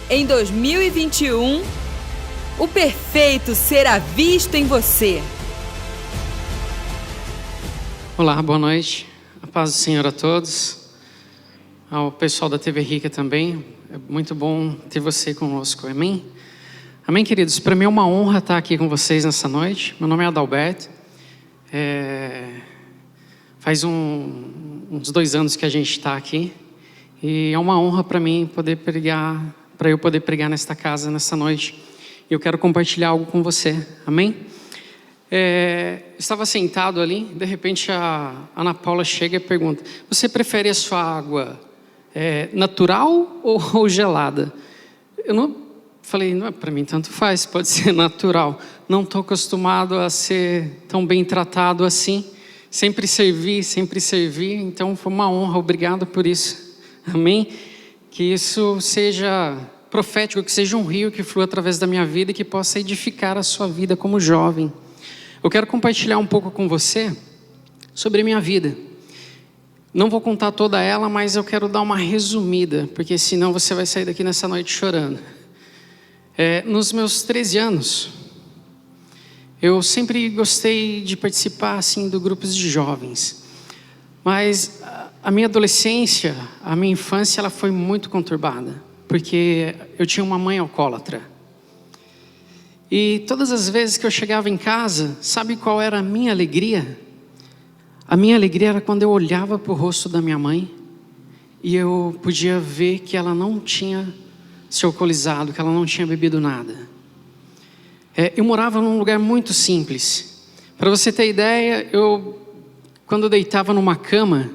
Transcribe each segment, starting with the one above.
Em 2021, o perfeito será visto em você. Olá, boa noite. A paz do Senhor a todos. Ao pessoal da TV Rica também. É muito bom ter você conosco. Amém? Amém, queridos? Para mim é uma honra estar aqui com vocês nessa noite. Meu nome é Adalberto. Faz uns 2 anos que a gente está aqui. E é uma honra para mim poder pregar, para eu poder pregar nesta casa nessa noite. E eu quero compartilhar algo com você. Amém? Estava sentado ali, de repente a Ana Paula chega e pergunta: você prefere a sua água natural ou gelada? Eu não falei, não, para mim tanto faz, pode ser natural. Não estou acostumado a ser tão bem tratado assim. Sempre servi, então foi uma honra, obrigado por isso. Amém? Que isso seja profético, que seja um rio que flua através da minha vida e que possa edificar a sua vida como jovem. Eu quero compartilhar um pouco com você sobre a minha vida. Não vou contar toda ela, mas eu quero dar uma resumida, porque senão você vai sair daqui nessa noite chorando. Nos meus 13 anos, eu sempre gostei de participar assim, de grupos de jovens. Mas a minha adolescência, a minha infância, ela foi muito conturbada, porque eu tinha uma mãe alcoólatra. E todas as vezes que eu chegava em casa, sabe qual era a minha alegria? A minha alegria era quando eu olhava para o rosto da minha mãe e eu podia ver que ela não tinha se alcoolizado, que ela não tinha bebido nada. Eu morava num lugar muito simples. Para você ter ideia, quando eu deitava numa cama,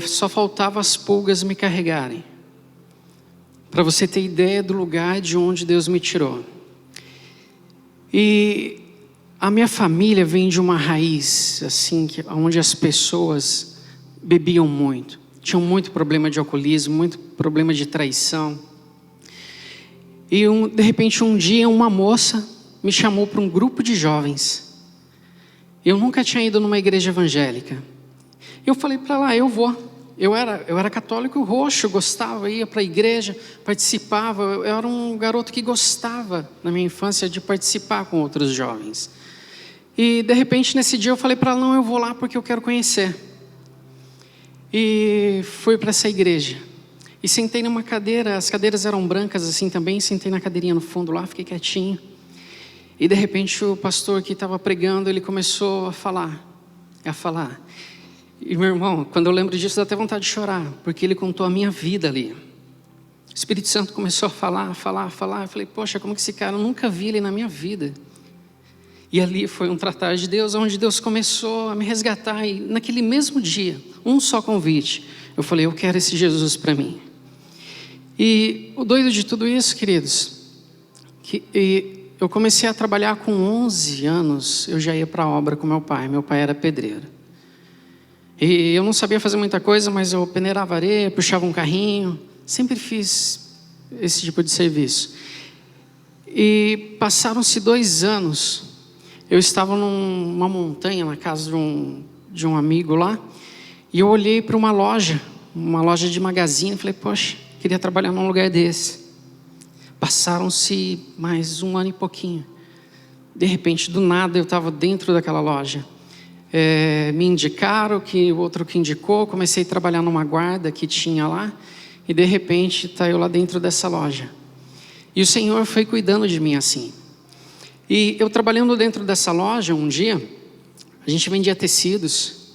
só faltava as pulgas me carregarem. Para você ter ideia do lugar de onde Deus me tirou. E a minha família vem de uma raiz, assim, onde as pessoas bebiam muito. Tinham muito problema de alcoolismo, muito problema de traição. E de repente um dia uma moça me chamou para um grupo de jovens. Eu nunca tinha ido numa igreja evangélica. Eu falei para ela, eu vou. Eu era católico roxo, gostava, ia para a igreja, participava. Eu era um garoto que gostava, na minha infância, de participar com outros jovens. E de repente nesse dia eu falei para ela, não, eu vou lá porque eu quero conhecer. E fui para essa igreja. E sentei numa cadeira, as cadeiras eram brancas assim também, sentei na cadeirinha no fundo lá, fiquei quietinho. E de repente o pastor que estava pregando, ele começou a falar. E meu irmão, quando eu lembro disso dá até vontade de chorar, porque ele contou a minha vida ali. O Espírito Santo começou a falar. Eu falei, poxa, como que esse cara, eu nunca vi ele na minha vida. E ali foi um tratar de Deus, onde Deus começou a me resgatar. E naquele mesmo dia, um só convite, eu falei, eu quero esse Jesus para mim. E o doido de tudo isso, queridos, eu comecei a trabalhar com 11 anos, eu já ia para a obra com meu pai era pedreiro. E eu não sabia fazer muita coisa, mas eu peneirava areia, puxava um carrinho, sempre fiz esse tipo de serviço. E passaram-se 2 anos, eu estava numa montanha, na casa de um amigo lá, e eu olhei para uma loja de magazine, e falei, poxa, queria trabalhar num lugar desse. Passaram-se mais 1 ano e pouquinho. De repente, do nada, eu estava dentro daquela loja. Me indicaram, o outro que indicou, comecei a trabalhar numa guarda que tinha lá, e de repente está eu lá dentro dessa loja. E o Senhor foi cuidando de mim assim. E eu trabalhando dentro dessa loja, um dia, a gente vendia tecidos,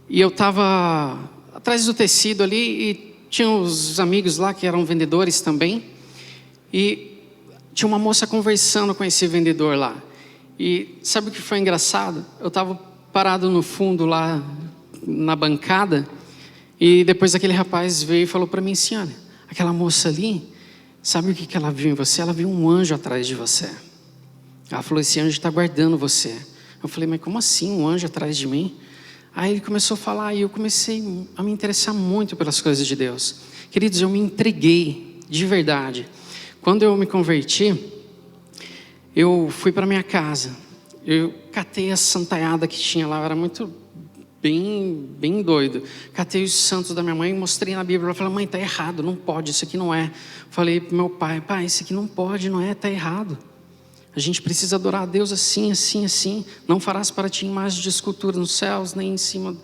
e eu estava atrás do tecido ali, e tinha os amigos lá que eram vendedores também, e tinha uma moça conversando com esse vendedor lá. E sabe o que foi engraçado? Eu estava parado no fundo lá, na bancada, e depois aquele rapaz veio e falou para mim assim, olha, aquela moça ali, sabe o que ela viu em você? Ela viu um anjo atrás de você. Ela falou, esse anjo está guardando você. Eu falei, mas como assim um anjo atrás de mim? Aí ele começou a falar e eu comecei a me interessar muito pelas coisas de Deus. Queridos, eu me entreguei de verdade. Quando eu me converti, eu fui para minha casa. Eu catei a santaiada que tinha lá, eu era muito bem doido. Catei os santos da minha mãe, mostrei na Bíblia. Ela falou: mãe, está errado, não pode, isso aqui não é. Falei para meu pai: pai, isso aqui não pode, não é, está errado. A gente precisa adorar a Deus assim, assim, assim. Não farás para ti imagem de escultura nos céus, nem em cima.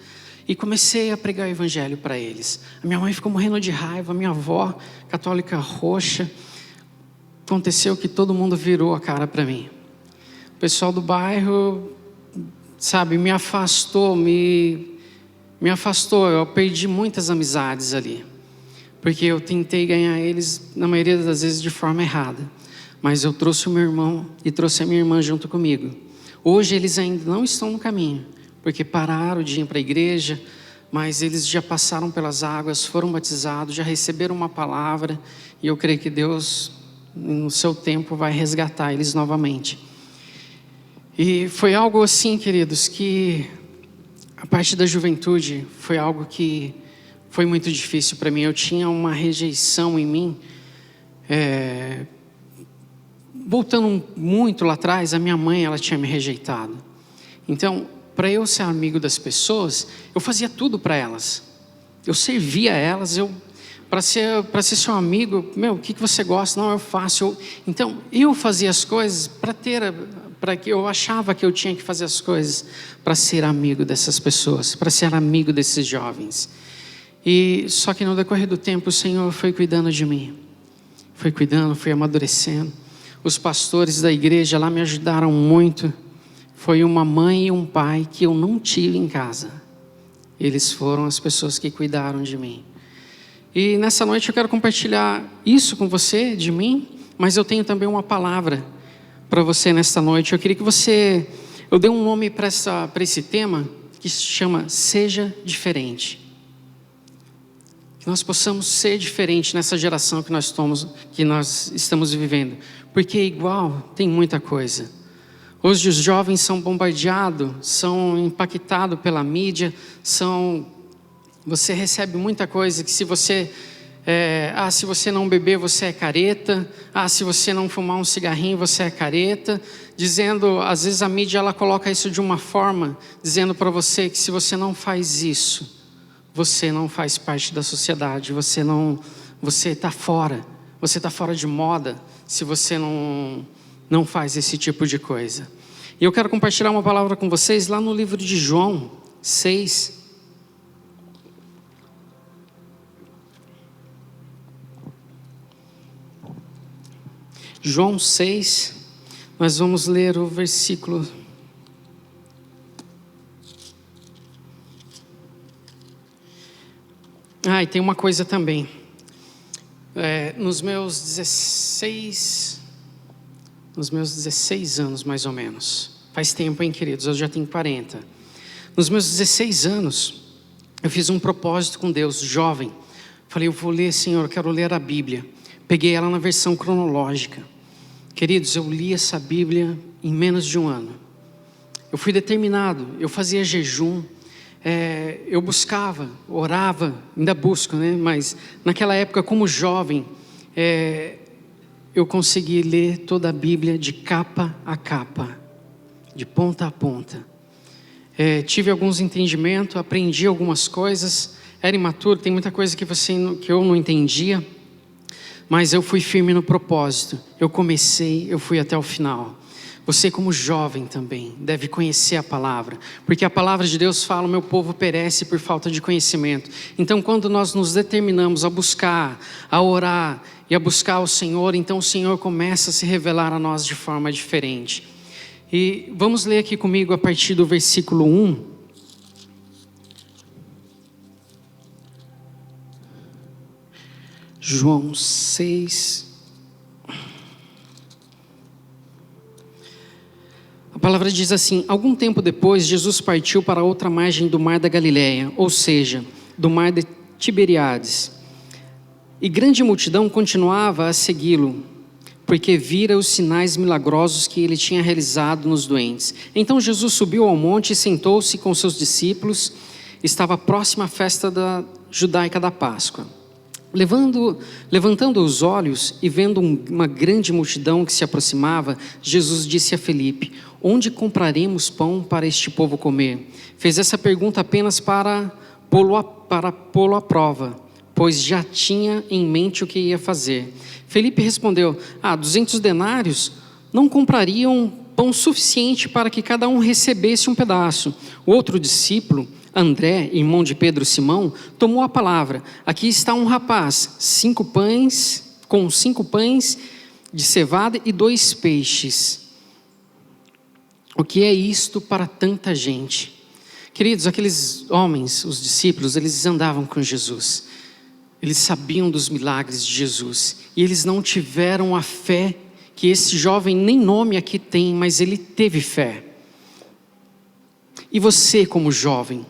E comecei a pregar o evangelho para eles. A minha mãe ficou morrendo de raiva, a minha avó, católica roxa. Aconteceu que todo mundo virou a cara para mim. O pessoal do bairro, sabe, me afastou, eu perdi muitas amizades ali, porque eu tentei ganhar eles, na maioria das vezes, de forma errada, mas eu trouxe o meu irmão e trouxe a minha irmã junto comigo. Hoje eles ainda não estão no caminho, porque pararam de ir para a igreja, mas eles já passaram pelas águas, foram batizados, já receberam uma palavra, e eu creio que Deus, no seu tempo, vai resgatar eles novamente. E foi algo assim, queridos, que a parte da juventude foi algo que foi muito difícil para mim. Eu tinha uma rejeição em mim. Voltando muito lá atrás, a minha mãe, ela tinha me rejeitado. Então, para eu ser amigo das pessoas, eu fazia tudo para elas. Eu servia elas, para ser seu amigo, o que você gosta? Não, eu faço. Então, eu fazia as coisas para que eu achava que eu tinha que fazer as coisas para ser amigo dessas pessoas, para ser amigo desses jovens. E só que no decorrer do tempo o Senhor foi cuidando de mim, foi amadurecendo. Os pastores da igreja lá me ajudaram muito. Foi uma mãe e um pai que eu não tive em casa. Eles foram as pessoas que cuidaram de mim. E nessa noite eu quero compartilhar isso com você, de mim, mas eu tenho também uma palavra para você nesta noite. Eu queria que eu dei um nome para esse tema, que se chama Seja Diferente. Que nós possamos ser diferentes nessa geração que nós estamos vivendo. Porque igual tem muita coisa. Hoje os jovens são bombardeados, são impactados pela mídia, você recebe muita coisa que se você não beber você é careta, se você não fumar um cigarrinho você é careta, dizendo, às vezes a mídia ela coloca isso de uma forma, dizendo para você que se você não faz isso, você não faz parte da sociedade, você está fora de moda, se você não faz esse tipo de coisa. E eu quero compartilhar uma palavra com vocês lá no livro de João 6. João 6, nós vamos ler o versículo. E tem uma coisa também. Nos meus 16 anos, mais ou menos. Faz tempo, hein, queridos? Eu já tenho 40. Nos meus 16 anos, eu fiz um propósito com Deus, jovem. Falei, eu vou ler, Senhor, eu quero ler a Bíblia. Peguei ela na versão cronológica. Queridos, eu li essa Bíblia em menos de um ano. Eu fui determinado, eu fazia jejum, eu buscava, orava, ainda busco, né? Mas naquela época, como jovem, eu consegui ler toda a Bíblia de capa a capa, de ponta a ponta. Tive alguns entendimentos, aprendi algumas coisas, era imaturo, tem muita coisa que eu não entendia. Mas eu fui firme no propósito. Eu fui até o final. Você como jovem também deve conhecer a palavra. Porque a palavra de Deus fala, o meu povo perece por falta de conhecimento. Então quando nós nos determinamos a buscar, a orar e a buscar o Senhor, então o Senhor começa a se revelar a nós de forma diferente. E vamos ler aqui comigo a partir do versículo 1. João 6. A palavra diz assim: algum tempo depois, Jesus partiu para outra margem do mar da Galileia, ou seja, do mar de Tiberíades. E grande multidão continuava a segui-lo, porque vira os sinais milagrosos que ele tinha realizado nos doentes. Então Jesus subiu ao monte e sentou-se com seus discípulos. Estava próxima à festa judaica da Páscoa. Levantando os olhos e vendo uma grande multidão que se aproximava, Jesus disse a Felipe: onde compraremos pão para este povo comer? Fez essa pergunta apenas para pô-lo à prova, pois já tinha em mente o que ia fazer. Felipe respondeu: 200 denários não comprariam pão suficiente para que cada um recebesse um pedaço. O outro discípulo, André, irmão de Pedro e Simão, tomou a palavra: aqui está um rapaz, 5 pães de cevada e 2 peixes. O que é isto para tanta gente? Queridos, aqueles homens, os discípulos, eles andavam com Jesus. Eles sabiam dos milagres de Jesus. E eles não tiveram a fé que esse jovem nem nome aqui tem, mas ele teve fé. E você, como jovem,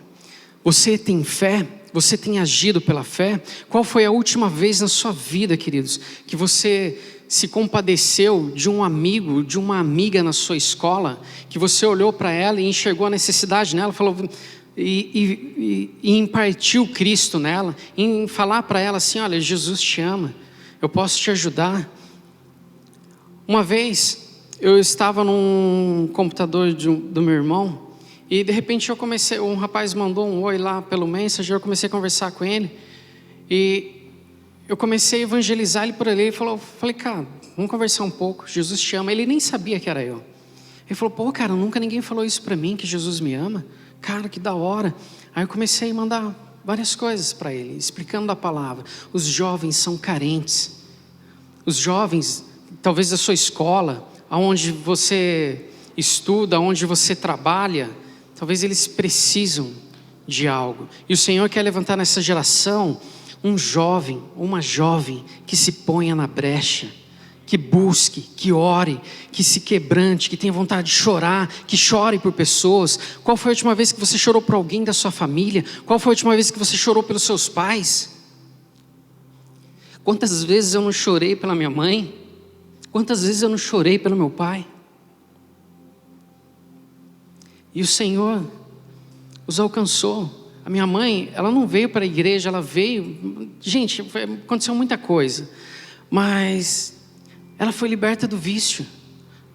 você tem fé? Você tem agido pela fé? Qual foi a última vez na sua vida, queridos, que você se compadeceu de um amigo, de uma amiga na sua escola, que você olhou para ela e enxergou a necessidade nela, falou, e impartiu Cristo nela, em falar para ela assim: olha, Jesus te ama, eu posso te ajudar. Uma vez, eu estava num computador do meu irmão, e de repente um rapaz mandou um oi lá pelo Messenger, eu comecei a conversar com ele, e eu comecei a evangelizar ele por ali. Ele falei, cara, vamos conversar um pouco, Jesus te ama. Ele nem sabia que era eu. Ele falou, pô, cara, nunca ninguém falou isso para mim, que Jesus me ama. Cara, que da hora. Aí eu comecei a mandar várias coisas para ele, explicando a palavra. Os jovens são carentes. Os jovens, talvez da sua escola, aonde você estuda, aonde você trabalha, talvez eles precisam de algo. E o Senhor quer levantar nessa geração um jovem, uma jovem que se ponha na brecha, que busque, que ore, que se quebrante, que tenha vontade de chorar, que chore por pessoas. Qual foi a última vez que você chorou por alguém da sua família? Qual foi a última vez que você chorou pelos seus pais? Quantas vezes eu não chorei pela minha mãe? Quantas vezes eu não chorei pelo meu pai? E o Senhor os alcançou. A minha mãe, ela não veio para a igreja, ela veio... Gente, aconteceu muita coisa. Mas ela foi liberta do vício.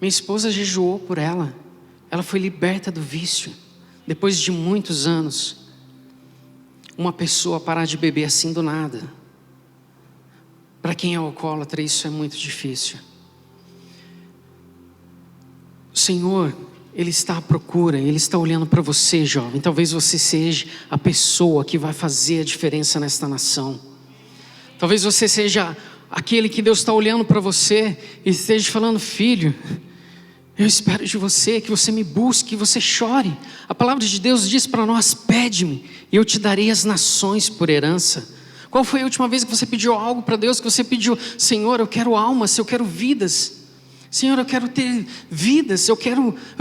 Minha esposa jejuou por ela. Ela foi liberta do vício. Depois de muitos anos. Uma pessoa parar de beber assim do nada. Para quem é alcoólatra, isso é muito difícil. O Senhor, Ele está à procura, Ele está olhando para você, jovem. Talvez você seja a pessoa que vai fazer a diferença nesta nação. Talvez você seja aquele que Deus está olhando para você e esteja falando, filho, eu espero de você, que você me busque, que você chore. A palavra de Deus diz para nós, pede-me e eu te darei as nações por herança. Qual foi a última vez que você pediu algo para Deus, que você pediu, Senhor, eu quero almas, eu quero vidas. Senhor, eu quero ter vidas, eu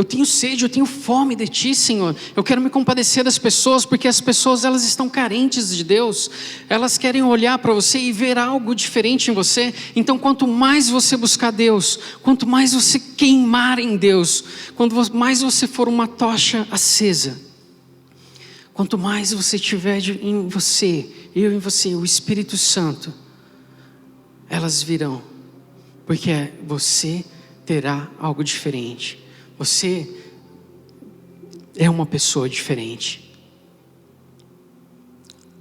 tenho sede, eu tenho fome de Ti, Senhor. Eu quero me compadecer das pessoas, porque as pessoas, elas estão carentes de Deus. Elas querem olhar para você e ver algo diferente em você. Então, quanto mais você buscar Deus, quanto mais você queimar em Deus, quanto mais você for uma tocha acesa, quanto mais você tiver em você, eu em você, o Espírito Santo, elas virão, porque você terá algo diferente. Você é uma pessoa diferente.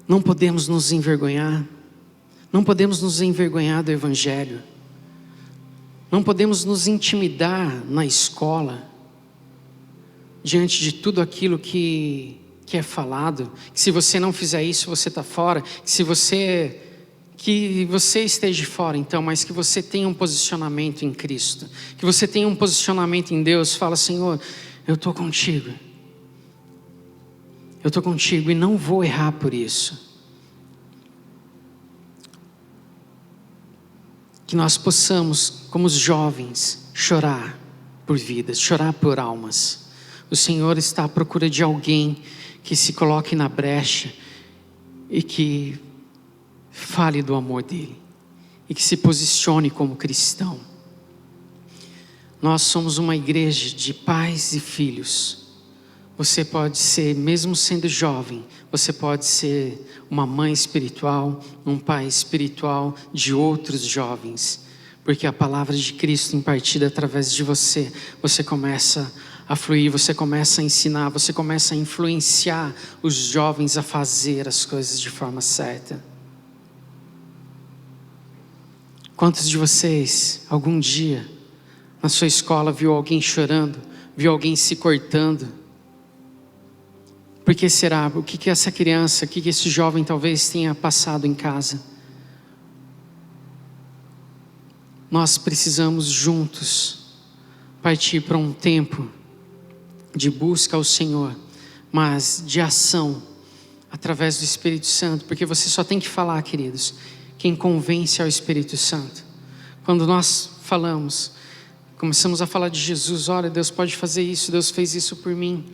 Não podemos nos envergonhar. Não podemos nos envergonhar do Evangelho. Não podemos nos intimidar na escola, diante de tudo aquilo que é falado. Que se você não fizer isso, você está fora. Que você esteja fora então, mas que você tenha um posicionamento em Cristo, que você tenha um posicionamento em Deus. Fala, Senhor, eu estou contigo, e não vou errar por isso. Que nós possamos, como os jovens, chorar por vidas, chorar por almas. O Senhor está à procura de alguém que se coloque na brecha e que fale do amor dele e que se posicione como cristão. Nós somos uma igreja de pais e filhos. Você pode ser, mesmo sendo jovem, você pode ser uma mãe espiritual, um pai espiritual de outros jovens. Porque a palavra de Cristo impartida através de você, você começa a fluir, você começa a ensinar, você começa a influenciar os jovens a fazer as coisas de forma certa. Quantos de vocês, algum dia, na sua escola, viu alguém chorando, viu alguém se cortando? Por que será? O que essa criança, o que esse jovem talvez tenha passado em casa? Nós precisamos juntos partir para um tempo de busca ao Senhor, mas de ação, através do Espírito Santo, porque você só tem que falar, queridos. Quem convence é o Espírito Santo. Quando nós falamos, começamos a falar de Jesus, olha, Deus pode fazer isso, Deus fez isso por mim,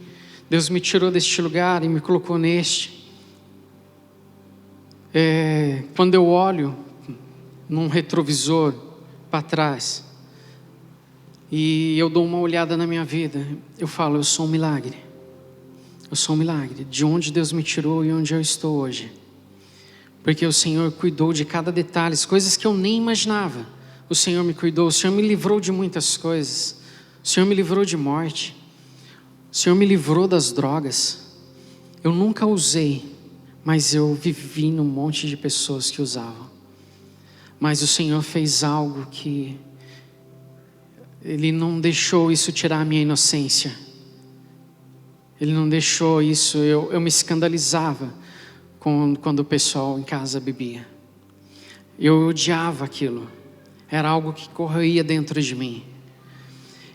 Deus me tirou deste lugar e me colocou neste. Quando eu olho num retrovisor para trás e eu dou uma olhada na minha vida, eu falo, eu sou um milagre. Eu sou um milagre de onde Deus me tirou e onde eu estou hoje. Porque o Senhor cuidou de cada detalhe, coisas que eu nem imaginava. O Senhor me cuidou, o Senhor me livrou de muitas coisas. O Senhor me livrou de morte. O Senhor me livrou das drogas. Eu nunca usei, mas eu vivi num monte de pessoas que usavam. Mas o Senhor fez algo que Ele não deixou isso tirar a minha inocência. Ele não deixou isso, eu me escandalizava quando o pessoal em casa bebia. Eu odiava aquilo. Era algo que corria dentro de mim.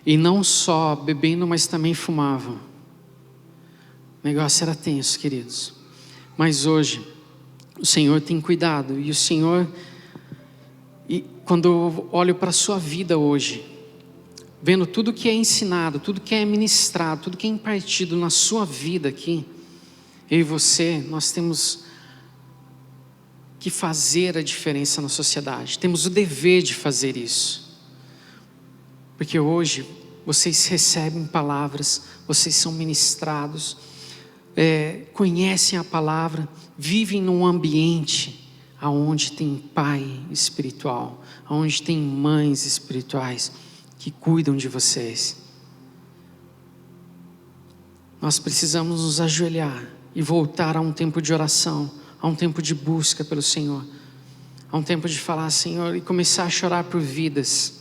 E não só bebendo, mas também fumavam. O negócio era tenso, queridos. Mas hoje, o Senhor tem cuidado. E o Senhor, quando eu olho para a sua vida hoje, vendo tudo que é ensinado, tudo que é ministrado, tudo que é impartido na sua vida aqui, eu e você, nós temos que fazer a diferença na sociedade. Temos o dever de fazer isso. Porque hoje vocês recebem palavras, vocês são ministrados, conhecem a palavra, vivem num ambiente onde tem pai espiritual, onde tem mães espirituais que cuidam de vocês. Nós precisamos nos ajoelhar e voltar a um tempo de oração, a um tempo de busca pelo Senhor, a um tempo de falar, Senhor, e começar a chorar por vidas.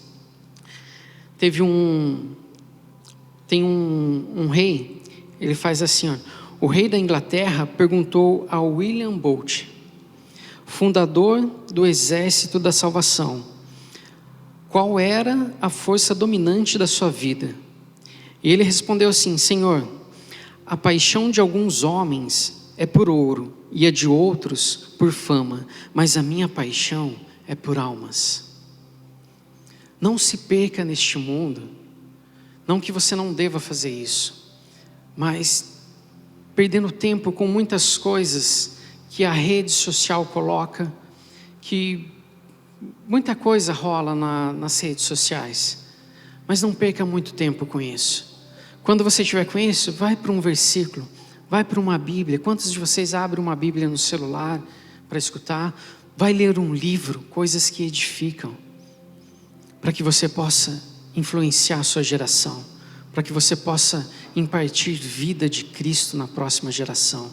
Tem um rei, ele faz assim, o rei da Inglaterra perguntou a William Bolt, fundador do Exército da Salvação, qual era a força dominante da sua vida? E ele respondeu assim, Senhor, a paixão de alguns homens é por ouro e a de outros por fama, mas a minha paixão é por almas. Não se perca neste mundo, não que você não deva fazer isso, mas perdendo tempo com muitas coisas que a rede social coloca, que muita coisa rola nas redes sociais, mas não perca muito tempo com isso. Quando você estiver com isso, vai para um versículo, vai para uma Bíblia. Quantos de vocês abrem uma Bíblia no celular para escutar? Vai ler um livro, coisas que edificam, para que você possa influenciar a sua geração, para que você possa impartir vida de Cristo na próxima geração.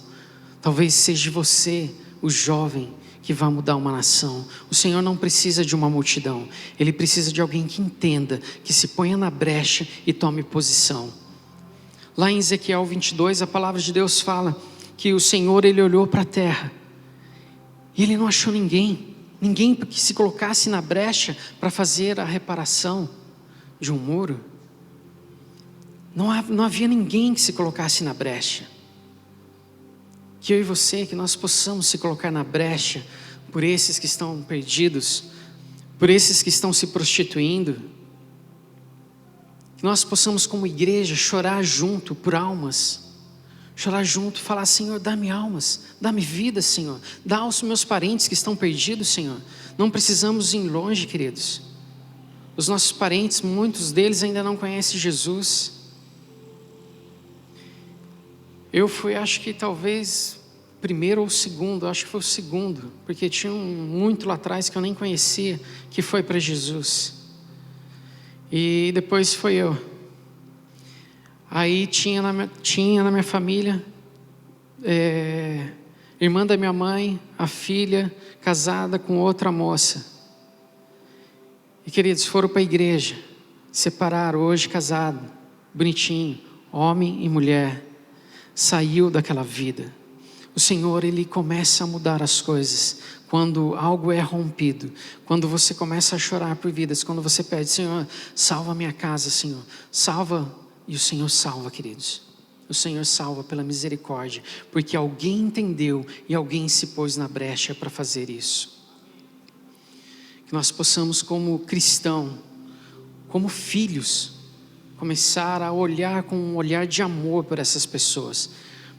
Talvez seja você, o jovem, que vai mudar uma nação. O Senhor não precisa de uma multidão, Ele precisa de alguém que entenda, que se ponha na brecha e tome posição. Lá em Ezequiel 22, a palavra de Deus fala que o Senhor, Ele olhou para a terra e Ele não achou ninguém que se colocasse na brecha para fazer a reparação de um muro. Não havia ninguém que se colocasse na brecha. Que eu e você, que nós possamos se colocar na brecha por esses que estão perdidos, por esses que estão se prostituindo. Que nós possamos como igreja chorar junto por almas, chorar junto, falar, Senhor, dá-me almas, dá-me vida, Senhor, dá aos meus parentes que estão perdidos, Senhor. Não precisamos ir longe, queridos. Os nossos parentes, muitos deles ainda não conhecem Jesus. Eu fui, acho que talvez primeiro ou segundo, acho que foi o segundo, porque tinha muito lá atrás que eu nem conhecia, que foi para Jesus. E depois foi eu. Aí tinha na minha família, irmã da minha mãe, a filha, casada com outra moça. E queridos, foram para a igreja, separaram, hoje casado, bonitinho, homem e mulher. Saiu daquela vida. O Senhor, Ele começa a mudar as coisas quando algo é rompido, quando você começa a chorar por vidas, quando você pede: Senhor, salva a minha casa, Senhor, salva. E o Senhor salva, queridos. O Senhor salva pela misericórdia, porque alguém entendeu e alguém se pôs na brecha para fazer isso. Que nós possamos, como cristão, como filhos, começar a olhar com um olhar de amor por essas pessoas,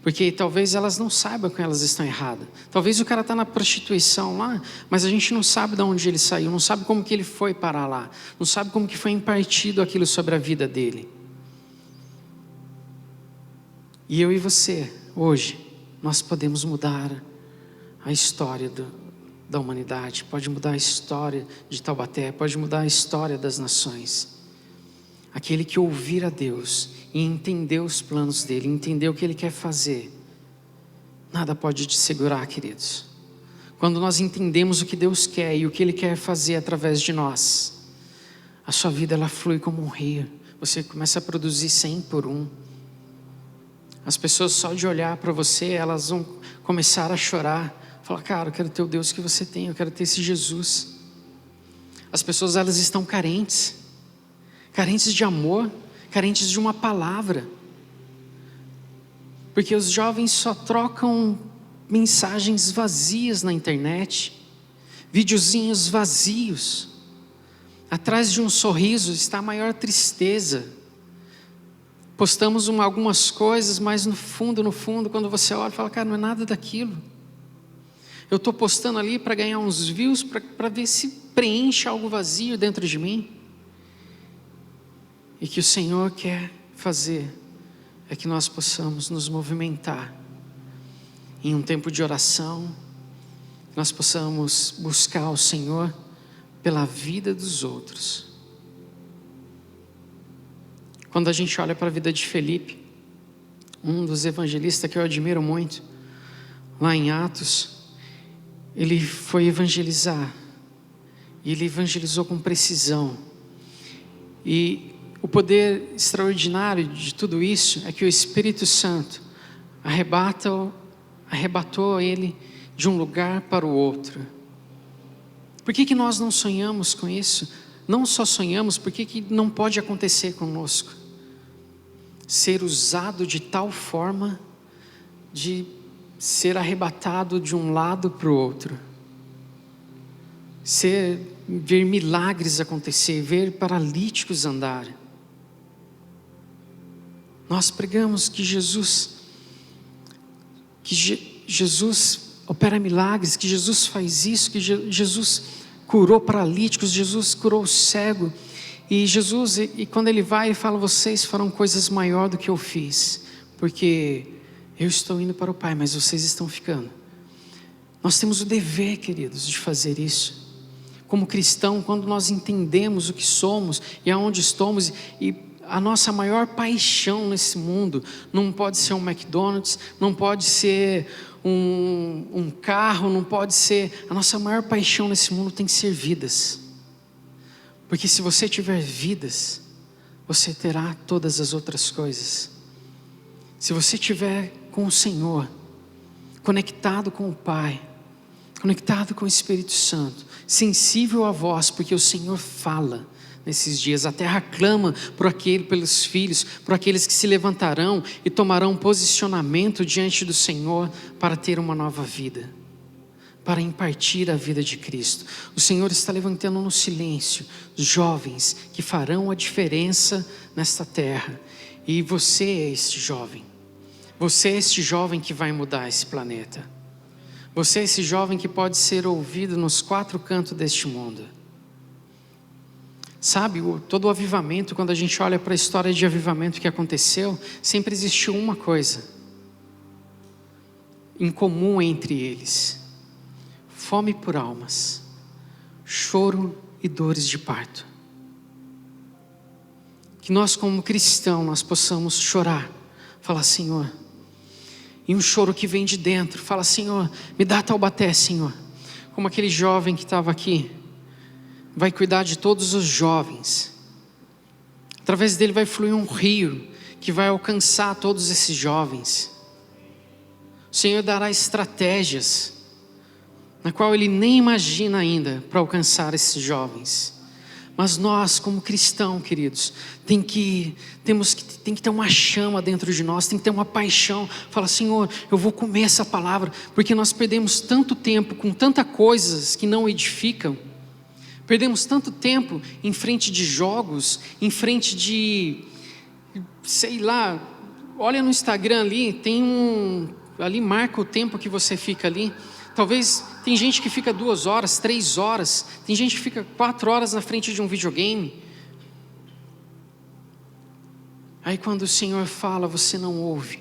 porque talvez elas não saibam que elas estão erradas. Talvez o cara está na prostituição lá, mas a gente não sabe de onde ele saiu, não sabe como que ele foi parar lá, não sabe como que foi impartido aquilo sobre a vida dele. E eu e você, hoje, nós podemos mudar a história da humanidade, pode mudar a história de Taubaté, pode mudar a história das nações. Aquele que ouvir a Deus e entender os planos dele, entender o que ele quer fazer, nada pode te segurar, queridos. Quando nós entendemos o que Deus quer e o que ele quer fazer através de nós, a sua vida ela flui como um rio. Você começa a produzir 100 por 1. As pessoas só de olhar para você, elas vão começar a chorar, falar: cara, eu quero ter o Deus que você tem, eu quero ter esse Jesus. As pessoas, elas estão carentes de amor, carentes de uma palavra, porque os jovens só trocam mensagens vazias na internet, videozinhos vazios. Atrás de um sorriso está a maior tristeza. Postamos algumas coisas, mas no fundo, quando você olha, fala: cara, não é nada daquilo. Eu estou postando ali para ganhar uns views, para ver se preenche algo vazio dentro de mim. E que o Senhor quer fazer é que nós possamos nos movimentar em um tempo de oração, que nós possamos buscar o Senhor pela vida dos outros. Quando a gente olha para a vida de Felipe, um dos evangelistas que eu admiro muito, lá em Atos, ele foi evangelizar, e ele evangelizou com precisão. E o poder extraordinário de tudo isso é que o Espírito Santo arrebatou ele de um lugar para o outro. Por que nós não sonhamos com isso? Não só sonhamos, por que não pode acontecer conosco? Ser usado de tal forma de ser arrebatado de um lado para o outro. Ver milagres acontecer, ver paralíticos andar. Nós pregamos que Jesus opera milagres, que Jesus faz isso, que Jesus curou paralíticos, Jesus curou o cego. E Jesus, e quando ele vai, ele fala: vocês farão coisas maiores do que eu fiz, porque eu estou indo para o Pai, mas vocês estão ficando. Nós temos o dever, queridos, de fazer isso. Como cristão, quando nós entendemos o que somos e aonde estamos, e a nossa maior paixão nesse mundo não pode ser um McDonald's, não pode ser um carro, não pode ser. A nossa maior paixão nesse mundo tem que ser vidas. Porque se você tiver vidas, você terá todas as outras coisas. Se você estiver com o Senhor, conectado com o Pai, conectado com o Espírito Santo, sensível à voz, porque o Senhor fala nesses dias. A terra clama pelos filhos, por aqueles que se levantarão e tomarão posicionamento diante do Senhor para ter uma nova vida, para impartir a vida de Cristo. O Senhor está levantando no silêncio jovens que farão a diferença nesta terra. E você é este jovem. Você é este jovem que vai mudar esse planeta. Você é esse jovem que pode ser ouvido nos 4 cantos deste mundo. Sabe, todo o avivamento, quando a gente olha para a história de avivamento que aconteceu, sempre existiu uma coisa: em comum entre eles: fome por almas, choro e dores de parto. Que nós, como cristãos, nós possamos chorar, falar: Senhor, e um choro que vem de dentro, fala: Senhor, me dá Taubaté, Senhor. Como aquele jovem que estava aqui, vai cuidar de todos os jovens. Através dele vai fluir um rio que vai alcançar todos esses jovens. O Senhor dará estratégias na qual Ele nem imagina ainda para alcançar esses jovens. Mas nós, como cristãos, queridos, tem que ter uma chama dentro de nós, tem que ter uma paixão. Fala: Senhor, eu vou comer essa palavra, porque nós perdemos tanto tempo com tantas coisas que não edificam. Perdemos tanto tempo em frente de jogos, em frente de, sei lá, olha no Instagram ali, ali marca o tempo que você fica ali. Talvez tem gente que fica 2 horas, 3 horas, tem gente que fica 4 horas na frente de um videogame. Aí quando o Senhor fala, você não ouve,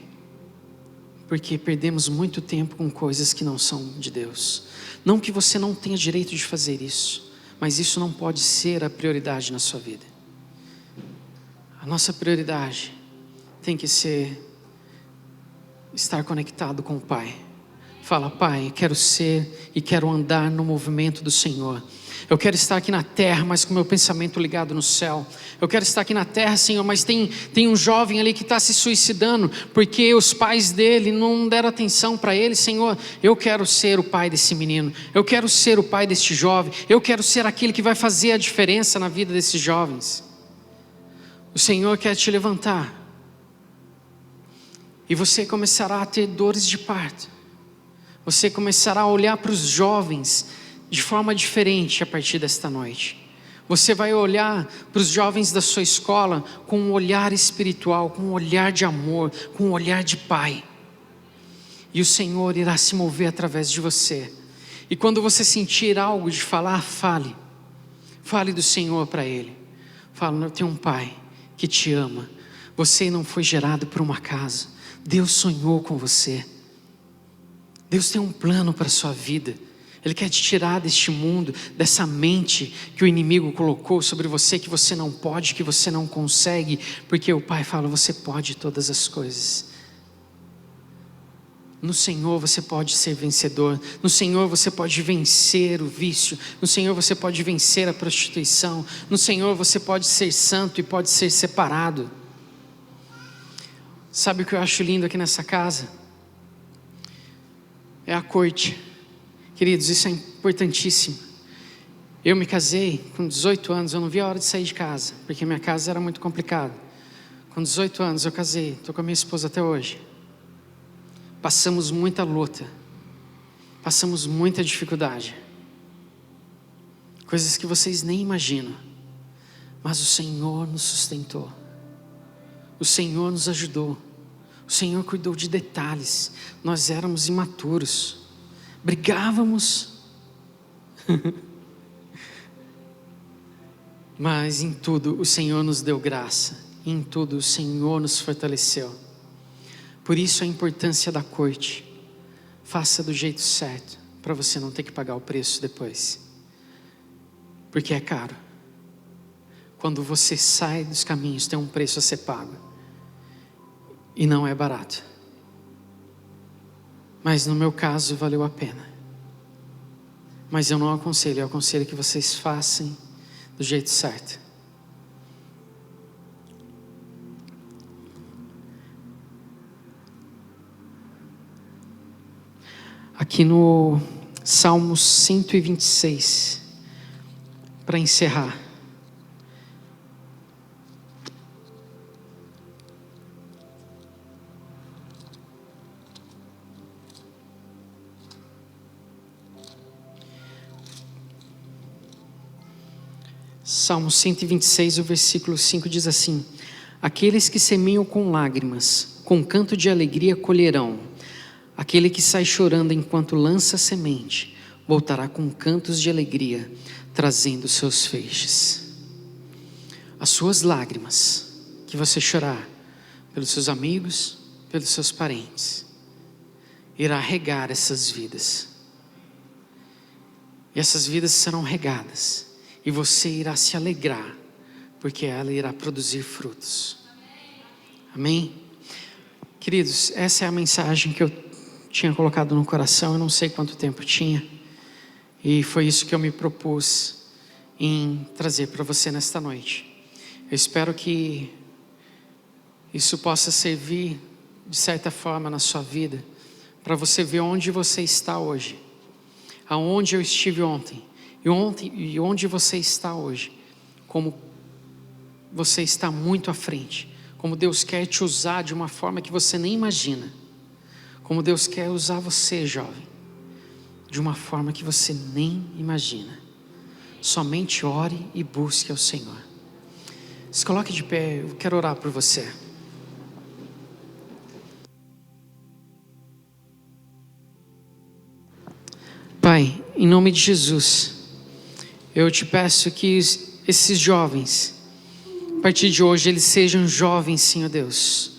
porque perdemos muito tempo com coisas que não são de Deus. Não que você não tenha direito de fazer isso, mas isso não pode ser a prioridade na sua vida. A nossa prioridade tem que ser estar conectado com o Pai. Fala: Pai, eu quero ser e quero andar no movimento do Senhor. Eu quero estar aqui na terra, mas com o meu pensamento ligado no céu. Eu quero estar aqui na terra, Senhor, mas tem um jovem ali que está se suicidando, porque os pais dele não deram atenção para ele. Senhor, eu quero ser o pai desse menino. Eu quero ser o pai deste jovem. Eu quero ser aquele que vai fazer a diferença na vida desses jovens. O Senhor quer te levantar. E você começará a ter dores de parto. Você começará a olhar para os jovens de forma diferente a partir desta noite. Você vai olhar para os jovens da sua escola com um olhar espiritual, com um olhar de amor, com um olhar de pai. E o Senhor irá se mover através de você. E quando você sentir algo de falar, fale. Fale do Senhor para ele. Fala: eu tenho um pai que te ama. Você não foi gerado por um acaso. Deus sonhou com você. Deus tem um plano para a sua vida. Ele quer te tirar deste mundo, dessa mente que o inimigo colocou sobre você, que você não pode, que você não consegue, porque o Pai fala: você pode todas as coisas. No Senhor você pode ser vencedor. No Senhor você pode vencer o vício. No Senhor você pode vencer a prostituição. No Senhor você pode ser santo e pode ser separado. Sabe o que eu acho lindo aqui nessa casa? É a corte. Queridos, isso é importantíssimo. Eu me casei com 18 anos, eu não vi a hora de sair de casa, porque minha casa era muito complicada. Com 18 anos eu casei, estou com a minha esposa até hoje. Passamos muita luta, passamos muita dificuldade, coisas que vocês nem imaginam, mas o Senhor nos sustentou, o Senhor nos ajudou, o Senhor cuidou de detalhes. Nós éramos imaturos, brigávamos, mas em tudo o Senhor nos deu graça, em tudo o Senhor nos fortaleceu. Por isso a importância da corte. Faça do jeito certo, para você não ter que pagar o preço depois, porque é caro. Quando você sai dos caminhos, tem um preço a ser pago, e não é barato. Mas no meu caso valeu a pena. Mas eu não aconselho, eu aconselho que vocês façam do jeito certo. Aqui no Salmo 126, para encerrar. Salmo 126, o versículo 5 diz assim: aqueles que semeiam com lágrimas, com canto de alegria colherão. Aquele que sai chorando enquanto lança a semente, voltará com cantos de alegria, trazendo seus feixes. As suas lágrimas, que você chorar pelos seus amigos, pelos seus parentes, irá regar essas vidas. E essas vidas serão regadas. E você irá se alegrar, porque ela irá produzir frutos. Amém? Queridos, essa é a mensagem que eu tinha colocado no coração. Eu não sei quanto tempo tinha. E foi isso que eu me propus em trazer para você nesta noite. Eu espero que isso possa servir de certa forma na sua vida, para você ver onde você está hoje, aonde eu estive ontem e onde você está hoje, como você está muito à frente, como Deus quer te usar de uma forma que você nem imagina, como Deus quer usar você, jovem, de uma forma que você nem imagina. Somente ore e busque ao Senhor. Se coloque de pé, eu quero orar por você. Pai, em nome de Jesus, eu te peço que esses jovens, a partir de hoje, eles sejam jovens, Senhor Deus,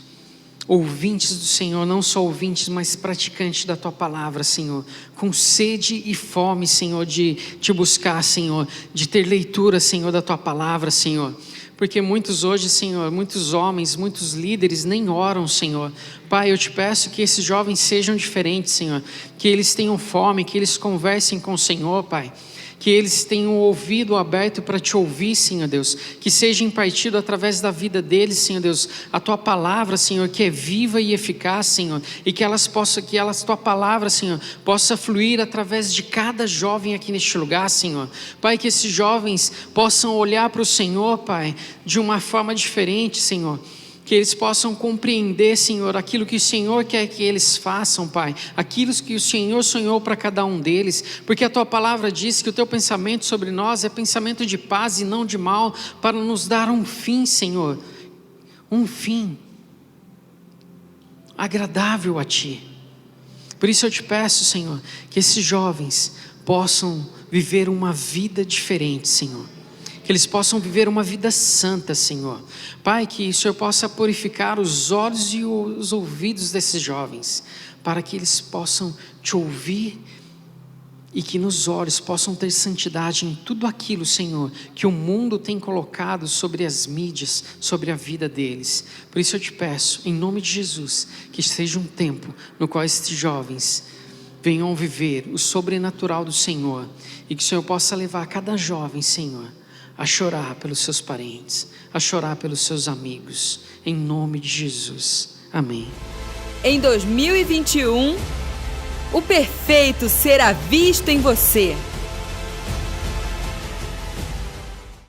ouvintes do Senhor, não só ouvintes, mas praticantes da Tua palavra, Senhor, com sede e fome, Senhor, de Te buscar, Senhor, de ter leitura, Senhor, da Tua palavra, Senhor. Porque muitos hoje, Senhor, muitos homens, muitos líderes nem oram, Senhor. Pai, eu te peço que esses jovens sejam diferentes, Senhor. Que eles tenham fome, que eles conversem com o Senhor, Pai. Que eles tenham o ouvido aberto para te ouvir, Senhor Deus. Que seja impartido através da vida deles, Senhor Deus, a Tua palavra, Senhor, que é viva e eficaz, Senhor. E que Tua palavra, Senhor, possa fluir através de cada jovem aqui neste lugar, Senhor. Pai, que esses jovens possam olhar para o Senhor, Pai, de uma forma diferente, Senhor. Que eles possam compreender, Senhor, aquilo que o Senhor quer que eles façam, Pai. Aquilo que o Senhor sonhou para cada um deles. Porque a Tua palavra diz que o Teu pensamento sobre nós é pensamento de paz e não de mal, para nos dar um fim, Senhor. Um fim agradável a Ti. Por isso eu te peço, Senhor, que esses jovens possam viver uma vida diferente, Senhor. Que eles possam viver uma vida santa, Senhor. Pai, que o Senhor possa purificar os olhos e os ouvidos desses jovens, para que eles possam Te ouvir e que nos olhos possam ter santidade em tudo aquilo, Senhor, que o mundo tem colocado sobre as mídias, sobre a vida deles. Por isso eu te peço, em nome de Jesus, que seja um tempo no qual esses jovens venham viver o sobrenatural do Senhor, e que o Senhor possa levar cada jovem, Senhor, a chorar pelos seus parentes, a chorar pelos seus amigos, em nome de Jesus, amém. Em 2021, o perfeito será visto em você.